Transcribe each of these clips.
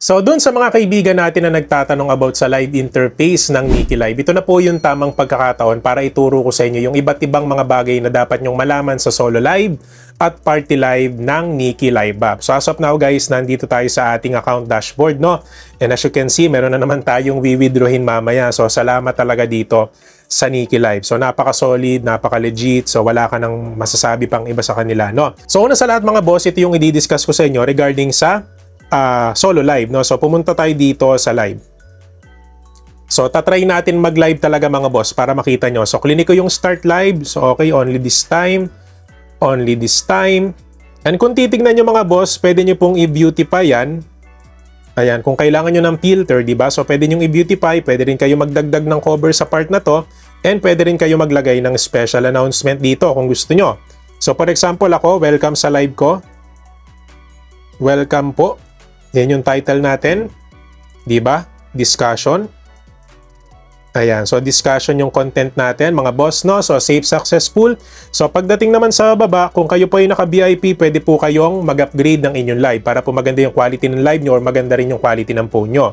So dun sa mga kaibigan natin na nagtatanong about sa live interface ng Niki Live, ito na po yung tamang pagkakataon para ituro ko sa inyo yung iba't ibang mga bagay na dapat nyong malaman sa solo live at party live ng Niki Live app. So as of now guys, nandito tayo sa ating account dashboard, no? And as you can see, meron na naman tayong withdrawin mamaya. So salamat talaga dito sa Niki Live. So napaka-solid, napaka-legit. So wala ka nang masasabi pang iba sa kanila, no? So una sa lahat mga boss, ito yung i-discuss ko sa inyo regarding sa solo live, no? So pumunta tayo dito sa live. So tatry natin mag-live talaga mga boss para makita nyo. So clinic ko yung start live. So okay, only this time. Only this time. And kung titignan nyo mga boss, pwede nyo pong i-beautify yan. Ayan, kung kailangan nyo ng filter, di ba? So pwede nyo i-beautify, pwede rin kayo magdagdag ng cover sa part na to, and pwede rin kayo maglagay ng special announcement dito kung gusto nyo. So for example ako, welcome sa live ko. Welcome po. Yan yung title natin, di ba? Discussion. Ayan, so discussion yung content natin, mga boss, no? So safe, successful. So pagdating naman sa baba, kung kayo po ay naka-VIP, pwede po kayong mag-upgrade ng inyong live para po maganda yung quality ng live nyo or maganda rin yung quality ng phone nyo.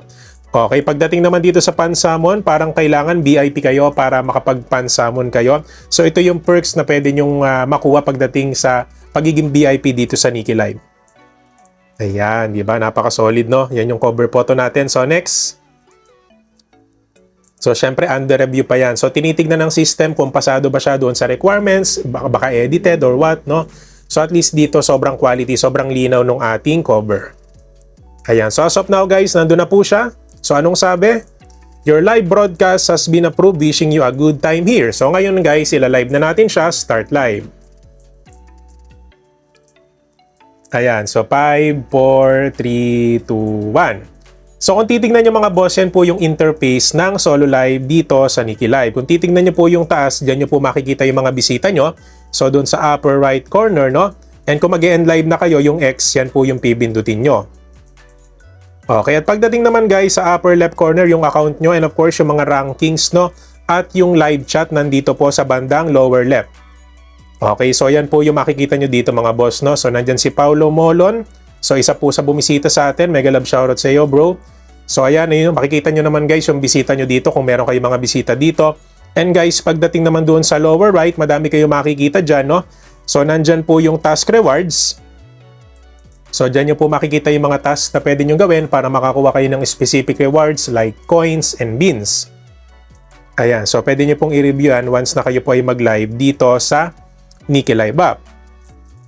Okay, pagdating naman dito sa pansamon, parang kailangan VIP kayo para makapag-pansamon kayo. So ito yung perks na pwede nyong makuha pagdating sa pagiging VIP dito sa Niki Live. Ayan, di ba? Napaka-solid, no? Yan yung cover photo natin. So, next. So, syempre, under review pa yan. So, tinitignan ng system kung pasado ba siya doon sa requirements, baka edited or what, no? So, at least dito, sobrang quality, sobrang linaw ng ating cover. Ayan. So, as of now, guys, nandun na po siya. So, anong sabi? Your live broadcast has been approved. Wishing you a good time here. So, ngayon, guys, ila-live na natin siya. Start live. Ayan, so 5, 4, 3, 2, 1. So kung titignan nyo mga boss, yan po yung interface ng solo live dito sa Niki Live. Kung titignan nyo po yung taas, dyan nyo po makikita yung mga bisita nyo. So doon sa upper right corner, no? And kung mag-e-end live na kayo, yung X, yan po yung pipindutin nyo. Okay, at pagdating naman guys sa upper left corner, yung account nyo and of course yung mga rankings, no? At yung live chat nandito po sa bandang lower left. Okay, so yan po yung makikita nyo dito mga boss, no? So nandyan si Paulo Molon. So isa po sa bumisita sa atin. Mega love shoutout sa iyo, bro. So ayan, yun, makikita nyo naman guys yung bisita nyo dito kung meron kayong mga bisita dito. And guys, pagdating naman doon sa lower right, madami kayo makikita dyan, no? So nandyan po yung task rewards. So dyan nyo po makikita yung mga tasks na pwede nyo gawin para makakuha kayo ng specific rewards like coins and beans. Ayan, so pwede nyo pong i-review yan once na kayo po ay mag-live dito sa Niki Live app.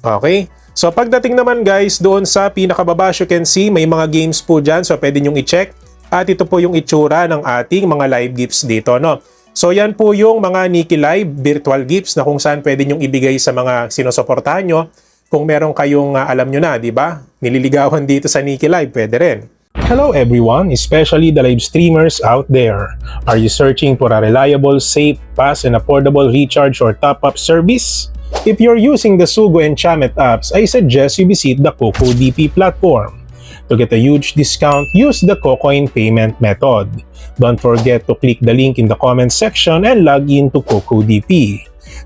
Okay? So pagdating naman guys doon sa pinakababa, as you can see, may mga games po dyan. So pwede nyong i-check. At ito po yung itsura ng ating mga live gifts dito, no? So yan po yung mga Niki Live virtual gifts na kung saan pwede nyong ibigay sa mga sinusuportahan nyo. Kung meron kayong alam nyo na, di ba? Nililigawan dito sa Niki Live, pwede rin. Hello everyone, especially the live streamers out there. Are you searching for a reliable, safe, fast, and affordable recharge or top-up service? If you're using the Sugo and Chamet apps, I suggest you visit the CocoDP platform. To get a huge discount, use the Cocoin payment method. Don't forget to click the link in the comment section and log in to CocoDP.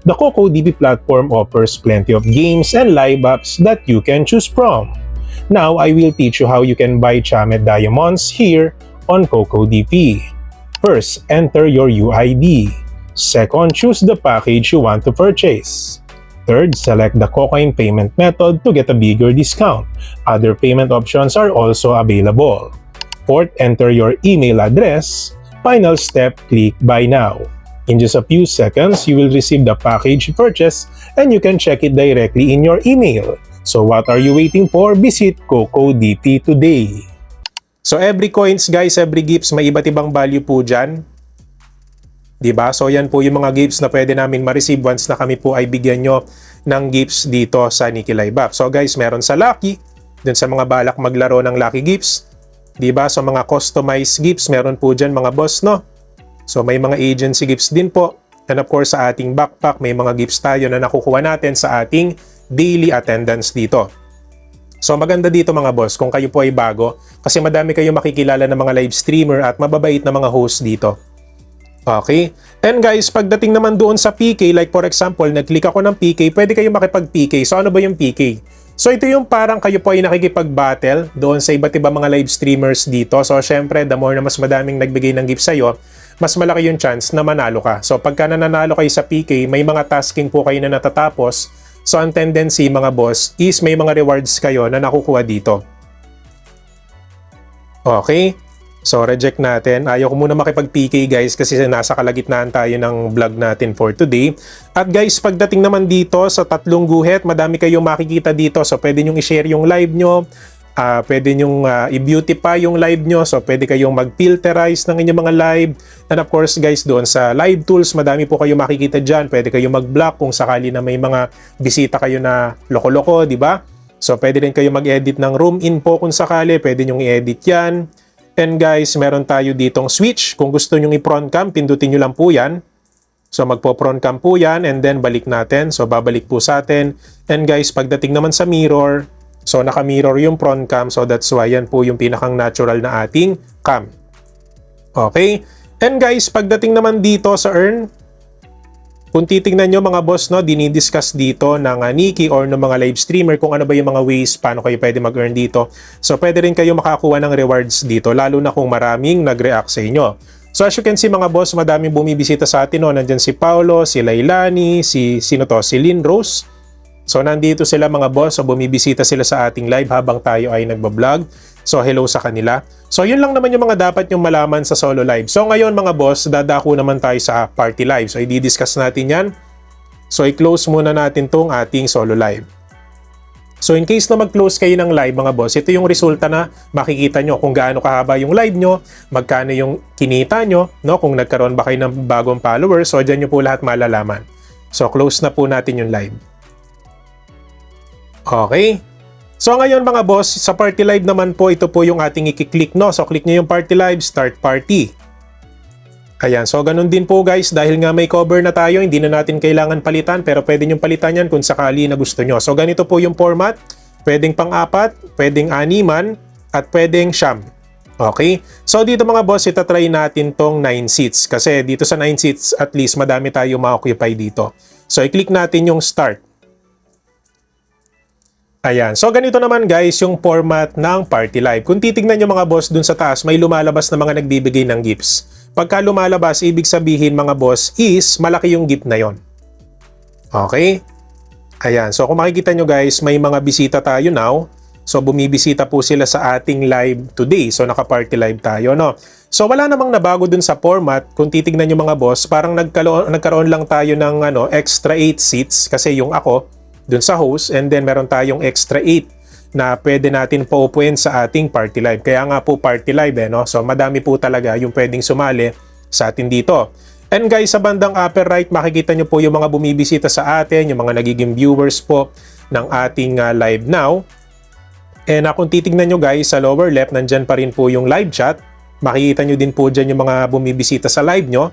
The CocoDP platform offers plenty of games and live apps that you can choose from. Now, I will teach you how you can buy Chamet Diamonds here on CocoDP. First, enter your UID. Second, choose the package you want to purchase. Third, select the Cocoin payment method to get a bigger discount. Other payment options are also available. Fourth, enter your email address. Final step, click Buy Now. In just a few seconds, you will receive the package you purchased and you can check it directly in your email. So what are you waiting for? Visit CocoDP today. So every coins guys, every gifts, may iba't ibang value po dyan. Diba? So yan po yung mga gifts na pwede namin ma-receive once na kami po ay bigyan nyo ng gifts dito sa Niki Live app. So guys, meron sa Lucky, dun sa mga balak maglaro ng Lucky gifts. Diba? So mga customized gifts, meron po dyan mga boss, no? So may mga agency gifts din po. And of course sa ating backpack, may mga gifts tayo na nakukuha natin sa ating daily attendance dito. So maganda dito mga boss kung kayo po ay bago kasi madami kayo makikilala ng mga live streamer at mababait na mga host dito. Okay? And guys, pagdating naman doon sa PK, like for example, nag-click ako ng PK, pwede kayo makipag-PK. So ano ba yung PK? So ito yung parang kayo po ay nakikipag-battle doon sa iba't ibang mga live streamers dito. So syempre, the more na mas madaming nagbigay ng gift sa'yo, mas malaki yung chance na manalo ka. So pagka nananalo kayo sa PK, may mga tasking po kayo na natatapos. So ang tendency mga boss is may mga rewards kayo na nakukuha dito. Okay? So, reject natin. Ayaw ko muna makipag-PK guys kasi nasa kalagitnaan tayo ng vlog natin for today. At guys, pagdating naman dito sa tatlong guhit, madami kayong makikita dito. So, pwede nyong i-share yung live nyo. Pwede nyong i-beautify yung live nyo. So, pwede kayong mag-filterize ng inyong mga live. And of course guys, doon sa live tools, madami po kayong makikita dyan. Pwede kayong mag-block kung sakali na may mga bisita kayo na loko-loko, di ba? So, pwede rin kayong mag-edit ng room info kung sakali. Pwede nyong i-edit yan. And guys, meron tayo ditong switch. Kung gusto nyong i-front cam, pindutin nyo lang po yan. So magpo-front cam po yan and then balik natin. So babalik po sa atin. And guys, pagdating naman sa mirror, so naka-mirror yung front cam. So that's why yan po yung pinakang natural na ating cam. Okay? And guys, pagdating naman dito sa earn, kung titingnan nyo mga boss, no, dinidiscuss dito ng Nikki or ng mga live streamer kung ano ba yung mga ways paano kayo pwede mag-earn dito. So pwede rin kayo makakuha ng rewards dito lalo na kung maraming nag-react sa inyo. So as you can see mga boss, madaming bumibisita sa atin. No? Nandyan si Paolo, si Lailani, si Lynn Rose. So nandito sila mga boss, so bumibisita sila sa ating live habang tayo ay nagbablog. So hello sa kanila. So yun lang naman yung mga dapat yung malaman sa solo live. So ngayon mga boss, dadako naman tayo sa party live. So i-discuss natin yan. So i-close muna natin tong ating solo live. So in case na mag-close kayo ng live mga boss, ito yung resulta na makikita nyo kung gaano kahaba yung live nyo, magkano yung kinita nyo, no? Kung nagkaroon ba kayo ng bagong followers. So dyan nyo po lahat malalaman. So close na po natin yung live. Okay. So ngayon mga boss, sa party live naman po, ito po yung ating i-click, no? So click nyo yung party live, start party. Ayan, so ganun din po guys, dahil nga may cover na tayo, hindi na natin kailangan palitan, pero pwede nyo palitan yan kung sakali na gusto nyo. So ganito po yung format, pwedeng pang-apat, pwedeng animan, at pwedeng siyam. Okay? So dito mga boss, itatry natin tong 9 seats. Kasi dito sa 9 seats, at least madami tayo ma-occupy dito. So i-click natin yung start. Ayan. So, ganito naman guys yung format ng party live. Kung titignan nyo mga boss dun sa taas, may lumalabas na mga nagbibigay ng gifts. Pagka lumalabas, ibig sabihin mga boss is malaki yung gift na yon. Okay? Ayan. So, kung makikita nyo guys, may mga bisita tayo now. So, bumibisita po sila sa ating live today. So, naka-party live tayo, no? So, wala namang nabago dun sa format. Kung titignan nyo mga boss, parang nagkaroon lang tayo ng extra 8 seats kasi yung ako, dun sa host, and then meron tayong extra 8 na pwede natin paupuin sa ating party live. Kaya nga po party live no? So madami po talaga yung pwedeng sumali sa atin dito. And guys, sa bandang upper right, makikita nyo po yung mga bumibisita sa atin, yung mga nagiging viewers po ng ating live now. And kung titignan nyo guys, sa lower left, nandyan pa rin po yung live chat. Makikita nyo din po dyan yung mga bumibisita sa live nyo.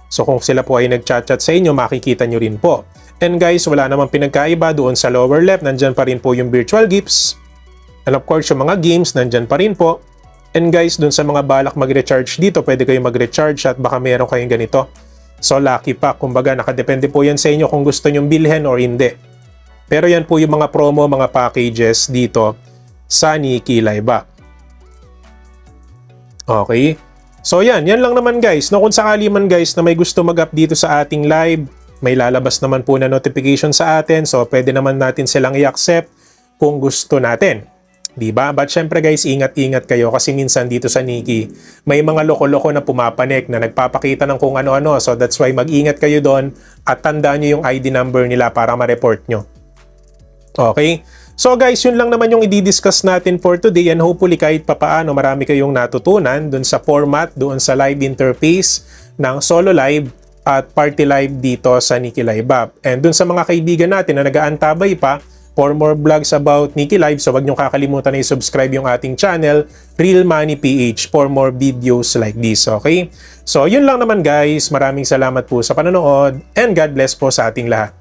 So kung sila po ay nag-chat-chat sa inyo, makikita nyo rin po. And guys, wala namang pinagkaiba doon sa lower left, nandyan pa rin po yung virtual gifts. And of course, yung mga games, nandyan pa rin po. And guys, doon sa mga balak mag-recharge dito, pwede kayong mag-recharge at baka meron kayong ganito. So lucky pack, kumbaga nakadepende po yan sa inyo kung gusto nyong bilhin or hindi. Pero yan po yung mga promo, mga packages dito sa Nikki Live App. Okay? So yan lang naman guys. No, kung sakali man guys na may gusto mag-up dito sa ating live, may lalabas naman po na notification sa atin. So pwede naman natin silang i-accept kung gusto natin. Diba? But syempre guys, ingat-ingat kayo kasi minsan dito sa Nikki, may mga loko-loko na pumapanik na nagpapakita ng kung ano-ano. So that's why mag-ingat kayo doon at tandaan nyo yung ID number nila para ma-report nyo. Okay? So guys, yun lang naman yung i-discuss natin for today and hopefully kahit papaano marami kayong natutunan dun sa format, doon sa live interface ng solo live at party live dito sa Nikki Live App. And dun sa mga kaibigan natin na nag-aantabay pa for more vlogs about Nikki Live, so wag nyo kakalimutan na i-subscribe yung ating channel, Real Money PH, for more videos like this, okay? So yun lang naman guys, maraming salamat po sa panonood and God bless po sa ating lahat.